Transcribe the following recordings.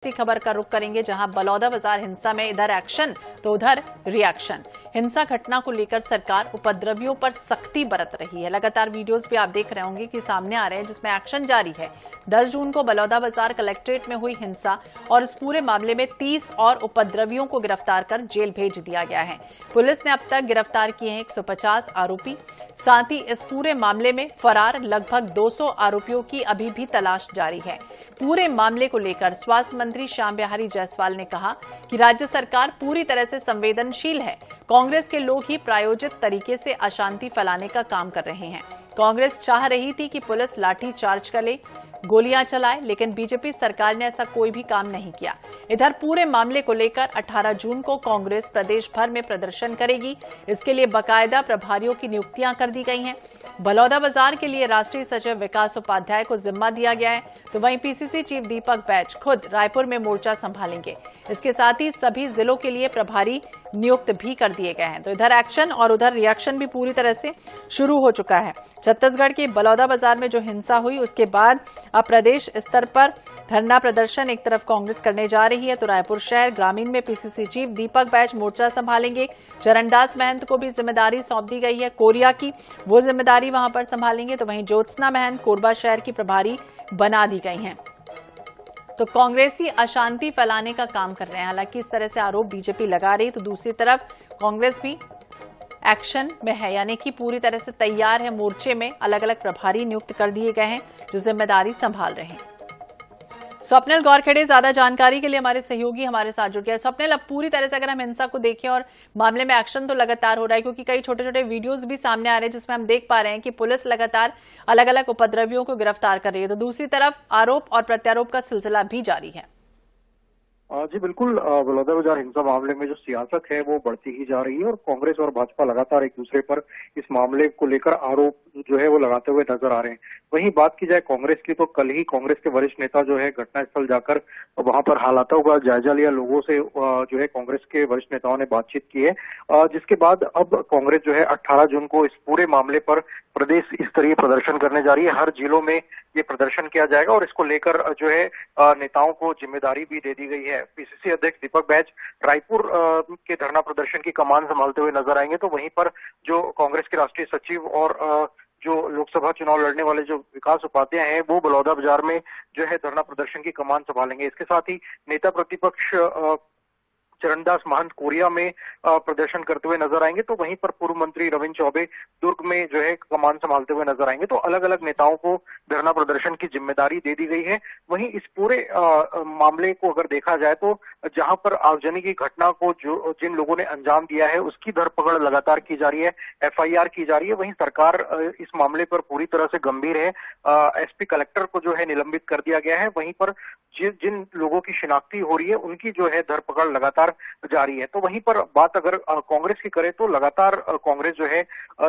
इसी खबर का रुख करेंगे, जहां बलौदाबाजार हिंसा में इधर एक्शन तो उधर रिएक्शन। हिंसा घटना को लेकर सरकार उपद्रवियों पर सख्ती बरत रही है। लगातार वीडियोस भी आप देख रहे होंगे कि सामने आ रहे हैं, जिसमें एक्शन जारी है। 10 जून को बलौदाबाजार कलेक्ट्रेट में हुई हिंसा और इस पूरे मामले में 30 और उपद्रवियों को गिरफ्तार कर जेल भेज दिया गया है। पुलिस ने अब तक गिरफ्तार किए हैं 150 आरोपी। साथ ही इस पूरे मामले में फरार लगभग 200 आरोपियों की अभी भी तलाश जारी है। पूरे मामले को लेकर स्वास्थ्य मंत्री श्याम बिहारी जायसवाल ने कहा कि राज्य सरकार पूरी तरह से संवेदनशील है। कांग्रेस के लोग ही प्रायोजित तरीके से अशांति फैलाने का काम कर रहे हैं। कांग्रेस चाह रही थी कि पुलिस लाठी चार्ज करे, गोलियां चलाए, लेकिन बीजेपी सरकार ने ऐसा कोई भी काम नहीं किया। इधर पूरे मामले को लेकर 18 जून को कांग्रेस प्रदेश भर में प्रदर्शन करेगी। इसके लिए बाकायदा प्रभारियों की नियुक्तियां कर दी गई हैं। बलौदाबाजार के लिए राष्ट्रीय सचिव विकास उपाध्याय को जिम्मा दिया गया है, तो वहीं पीसीसी चीफ दीपक बैज खुद रायपुर में मोर्चा संभालेंगे। इसके साथ ही सभी जिलों के लिए प्रभारी नियुक्त भी कर दिए गए हैं। तो इधर एक्शन और उधर रिएक्शन भी पूरी तरह से शुरू हो चुका है। छत्तीसगढ़ के बलौदाबाजार में जो हिंसा हुई, उसके बाद अब प्रदेश स्तर पर धरना प्रदर्शन एक तरफ कांग्रेस करने जा रही है, तो रायपुर शहर ग्रामीण में पीसीसी चीफ दीपक बैज मोर्चा संभालेंगे। चरणदास महंत को भी जिम्मेदारी सौंप दी गई है कोरिया की, वो जिम्मेदारी वहां पर संभालेंगे। तो वहीं ज्योत्सना महंत कोरबा शहर की प्रभारी बना दी गई हैं। तो कांग्रेस ही अशांति फैलाने का काम कर रहे हैं। हालांकि इस तरह से आरोप बीजेपी लगा रही, तो दूसरी तरफ कांग्रेस भी एक्शन में है, यानी कि पूरी तरह से तैयार है। मोर्चे में अलग अलग प्रभारी नियुक्त कर दिए गए हैं जो जिम्मेदारी संभाल रहे हैं। स्वप्निल गौरखेड़े ज्यादा जानकारी के लिए हमारे सहयोगी हमारे साथ जुड़ गए। स्वप्निल, अब पूरी तरह से अगर हम हिंसा को देखें और मामले में एक्शन तो लगातार हो रहा है, क्योंकि कई छोटे छोटे वीडियोस भी सामने आ रहे हैं जिसमें हम देख पा रहे हैं कि पुलिस लगातार अलग अलग उपद्रवियों को गिरफ्तार कर रही है, तो दूसरी तरफ आरोप और प्रत्यारोप का सिलसिला भी जारी है। जी बिल्कुल, बलौदाबाजार हिंसा मामले में जो सियासत है वो बढ़ती ही जा रही है और कांग्रेस और भाजपा लगातार एक दूसरे पर इस मामले को लेकर आरोप जो है वो लगाते हुए नजर आ रहे हैं। वहीं बात की जाए कांग्रेस की, तो कल ही कांग्रेस के वरिष्ठ नेता जो है घटनास्थल जाकर वहां पर हालातों का जायजा लिया। लोगों से जो है कांग्रेस के वरिष्ठ नेताओं ने बातचीत की है, जिसके बाद अब कांग्रेस जो है 18 जून को इस पूरे मामले पर प्रदेश स्तरीय प्रदर्शन करने जा रही है। हर जिलों में ये प्रदर्शन किया जाएगा और इसको लेकर जो है नेताओं को जिम्मेदारी भी दे दी गई है। पीसीसी अध्यक्ष दीपक बैज रायपुर के धरना प्रदर्शन की कमान संभालते हुए नजर आएंगे, तो वहीं पर जो कांग्रेस के राष्ट्रीय सचिव और जो लोकसभा चुनाव लड़ने वाले जो विकास उपाध्याय हैं, वो बलौदाबाजार में जो है धरना प्रदर्शन की कमान संभालेंगे। इसके साथ ही नेता प्रतिपक्ष चरणदास महंत कोरिया में प्रदर्शन करते हुए नजर आएंगे, तो वहीं पर पूर्व मंत्री रविंद्र चौबे दुर्ग में जो है कमान संभालते हुए नजर आएंगे। तो अलग अलग नेताओं को धरना प्रदर्शन की जिम्मेदारी दे दी गई है। वहीं इस पूरे मामले को अगर देखा जाए, तो जहां पर आगजनी की घटना को जिन लोगों ने अंजाम दिया है उसकी धरपकड़ लगातार की जा रही है, एफआईआर की जा रही है। वहीं सरकार इस मामले पर पूरी तरह से गंभीर है। एसपी कलेक्टर को जो है निलंबित कर दिया गया है। वहीं पर जिन लोगों की शिनाख्ती हो रही है उनकी जो है धरपकड़ लगातार जारी है। तो वहीं पर बात अगर कांग्रेस की करे, तो लगातार कांग्रेस जो है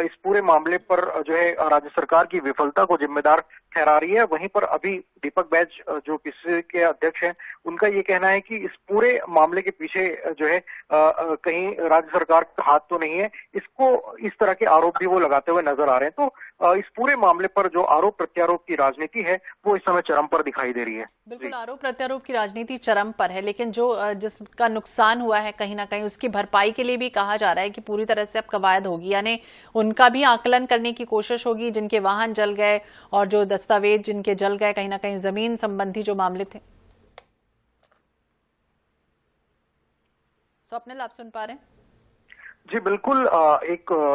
इस पूरे मामले पर जो है राज्य सरकार की विफलता को जिम्मेदार ठहरा रही है। वहीं पर अभी दीपक बैज जो पीसीसी के अध्यक्ष हैं, उनका ये कहना है कि इस पूरे मामले के पीछे जो है कहीं राज्य सरकार का हाथ तो नहीं है। इसको इस तरह के आरोप भी वो लगाते हुए नजर आ रहे हैं। तो इस पूरे मामले पर जो आरोप प्रत्यारोप की राजनीति है वो इस समय चरम पर दिखाई दे रही है। बिल्कुल, आरोप प्रत्यारोप की राजनीति चरम पर है, लेकिन जो जिसका नुकसान हुआ है कहीं ना कहीं उसकी भरपाई के लिए भी कहा जा रहा है कि पूरी तरह से अब कवायद होगी, यानी उनका भी आकलन करने की कोशिश होगी, जिनके वाहन जल गए और जो दस्तावेज जिनके जल गए, कहीं ना कहीं जमीन संबंधी जो मामले थे। स्वप्निल, आप सुन पा रहे हैं? जी बिल्कुल,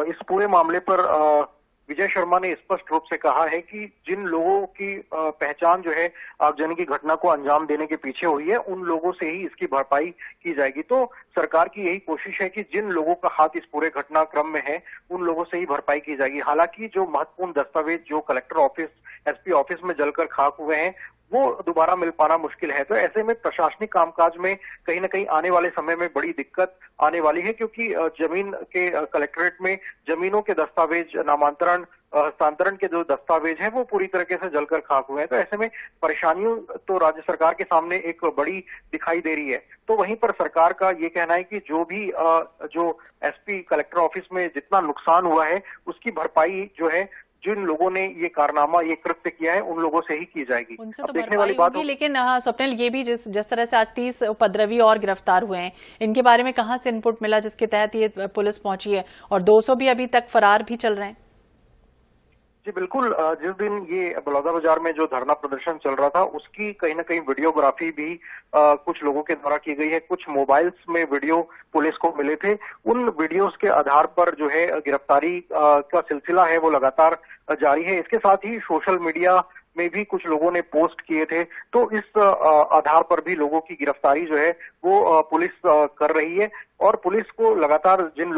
इस पूरे मामले पर विजय शर्मा ने स्पष्ट रूप से कहा है कि जिन लोगों की पहचान जो है आगजनी की घटना को अंजाम देने के पीछे हुई है, उन लोगों से ही इसकी भरपाई की जाएगी। तो सरकार की यही कोशिश है कि जिन लोगों का हाथ इस पूरे घटनाक्रम में है उन लोगों से ही भरपाई की जाएगी। हालांकि जो महत्वपूर्ण दस्तावेज जो कलेक्टर ऑफिस, एसपी ऑफिस में जलकर खाक हुए हैं, वो दोबारा मिल पाना मुश्किल है। तो ऐसे में प्रशासनिक कामकाज में कहीं ना कहीं आने वाले समय में बड़ी दिक्कत आने वाली है, क्योंकि जमीन के कलेक्ट्रेट में जमीनों के दस्तावेज, नामांतरण, हस्तांतरण के जो दस्तावेज हैं वो पूरी तरीके से जलकर खाक हुए हैं। तो ऐसे में परेशानियों तो राज्य सरकार के सामने एक बड़ी दिखाई दे रही है। तो वहीं पर सरकार का ये कहना है कि जो भी जो एसपी कलेक्टर ऑफिस में जितना नुकसान हुआ है उसकी भरपाई जो है जिन लोगों ने ये कारनामा, ये कृत्य किया है, उन लोगों से ही की जाएगी। उनसे अब तो देखने वाली भरपाई बात होगी, लेकिन हाँ स्वप्निल, ये भी जिस तरह से आज 30 उपद्रवी और गिरफ्तार हुए हैं, इनके बारे में कहाँ से इनपुट मिला जिसके तहत ये पुलिस पहुंची है, और 200 भी अभी तक फरार भी चल रहे हैं? जी बिल्कुल, जिस दिन ये बलौदाबाजार में जो धरना प्रदर्शन चल रहा था उसकी कहीं ना कहीं वीडियोग्राफी भी कुछ लोगों के द्वारा की गई है। कुछ मोबाइल्स में वीडियो पुलिस को मिले थे, उन वीडियोस के आधार पर जो है गिरफ्तारी का सिलसिला है वो लगातार जारी है। इसके साथ ही सोशल मीडिया में भी कुछ लोगों ने पोस्ट किए थे, तो इस आधार पर भी लोगों की गिरफ्तारी जो है वो पुलिस कर रही है। और पुलिस को लगातार जिन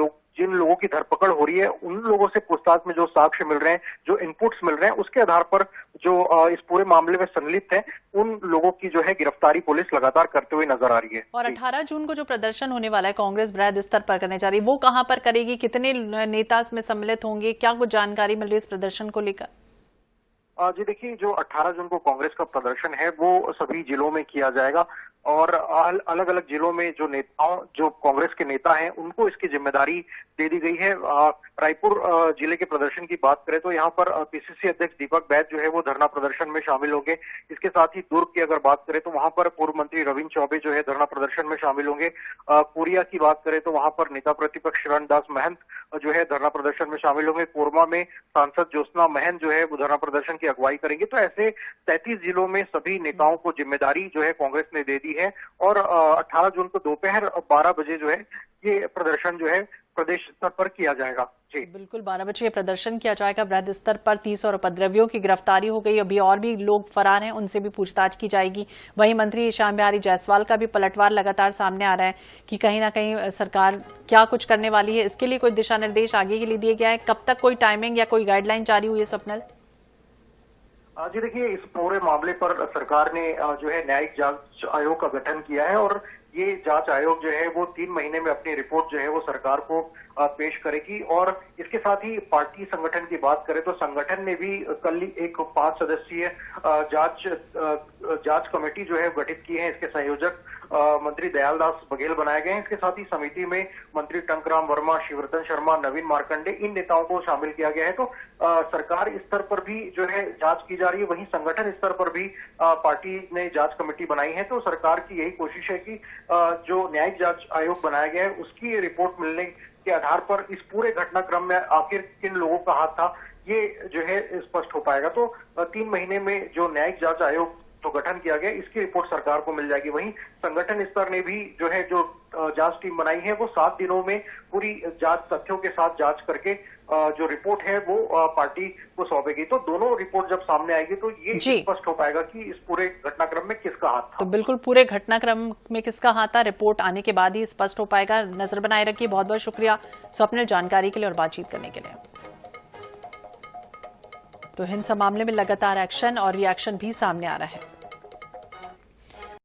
लोगों की धरपकड़ हो रही है, उन लोगों से पूछताछ में जो साक्ष्य मिल रहे हैं, जो इनपुट्स मिल रहे हैं, उसके आधार पर जो इस पूरे मामले में संलिप्त हैं, उन लोगों की जो है गिरफ्तारी पुलिस लगातार करते हुए नजर आ रही है। और 18 जून को जो प्रदर्शन होने वाला है, कांग्रेस बृहद स्तर पर करने जा रही है, वो कहां पर करेगी? कितने नेता इसमें सम्मिलित होंगे? क्या कुछ जानकारी मिल रही है इस प्रदर्शन को लेकर? जी देखिए, जो 18 जून को कांग्रेस का प्रदर्शन है वो सभी जिलों में किया जाएगा और अलग अलग जिलों में जो कांग्रेस के नेता हैं उनको इसकी जिम्मेदारी दे दी गई है। रायपुर जिले के प्रदर्शन की बात करें तो यहाँ पर पीसीसी अध्यक्ष दीपक बैज जो है वो धरना प्रदर्शन में शामिल होंगे। इसके साथ ही दुर्ग की अगर बात करें तो वहां पर पूर्व मंत्री रविंद्र चौबे जो है धरना प्रदर्शन में शामिल होंगे। कोरिया की बात करें तो वहां पर नेता प्रतिपक्ष रणदास महंत जो है धरना प्रदर्शन में शामिल होंगे। कोरमा में सांसद ज्योत्सना महंत जो है वो धरना प्रदर्शन की अगुवाई करेंगे। तो ऐसे 33 जिलों में सभी नेताओं को जिम्मेदारी जो है कांग्रेस ने दे दी है और 18 जून को दोपहर 12 बजे जो है ये प्रदर्शन जो है प्रदेश स्तर पर किया जाएगा। जी बिल्कुल, 12 बजे ये प्रदर्शन किया जाएगा बृहद स्तर पर। 30 और उपद्रवियों की गिरफ्तारी हो गई, अभी और भी लोग फरार हैं, उनसे भी पूछताछ की जाएगी। वहीं मंत्री श्याम बिहारी जायसवाल का भी पलटवार लगातार सामने आ रहा है कि कहीं ना कहीं सरकार क्या कुछ करने वाली है, इसके लिए कोई दिशा निर्देश आगे के लिए दिए गया है? कब तक कोई टाइमिंग या कोई गाइडलाइन जारी हुई है स्वप्नल? जी देखिए, इस पूरे मामले पर सरकार ने जो है न्यायिक जांच आयोग का गठन किया है और ये जांच आयोग जो है वो 3 महीने में अपनी रिपोर्ट जो है वो सरकार को पेश करेगी। और इसके साथ ही पार्टी संगठन की बात करें तो संगठन ने भी कल एक 5 सदस्यीय जांच कमेटी जो है गठित की है। इसके संयोजक मंत्री दयालदास बघेल बनाए गए हैं। इसके साथ ही समिति में मंत्री टंकराम वर्मा, शिवरतन शर्मा, नवीन मार्कंडे, इन नेताओं को शामिल किया गया है। तो सरकार स्तर पर भी जो है जांच की जा रही है, वहीं संगठन स्तर पर भी पार्टी ने जांच कमेटी बनाई है। तो सरकार की यही कोशिश है कि जो न्यायिक जांच आयोग बनाया गया है उसकी रिपोर्ट मिलने के आधार पर इस पूरे घटनाक्रम में आखिर किन लोगों का हाथ था ये जो है स्पष्ट हो पाएगा। तो 3 महीने में जो न्यायिक जांच आयोग तो गठन किया गया, इसकी रिपोर्ट सरकार को मिल जाएगी। वहीं संगठन स्तर ने भी जो है जो जांच टीम बनाई है वो 7 दिनों में पूरी जांच तथ्यों के साथ जांच करके जो रिपोर्ट है वो पार्टी को सौंपेगी। तो दोनों रिपोर्ट जब सामने आएगी तो ये स्पष्ट हो पाएगा कि इस पूरे घटनाक्रम में किसका हाथ था। तो बिल्कुल पूरे घटनाक्रम में किसका हाथ था, रिपोर्ट आने के बाद ही स्पष्ट हो पाएगा। नजर बनाए रखिए। बहुत बहुत शुक्रिया स्वप्निल जानकारी के लिए और बातचीत करने के लिए। तो हिंसा मामले में लगातार एक्शन और रिएक्शन भी सामने आ रहा है।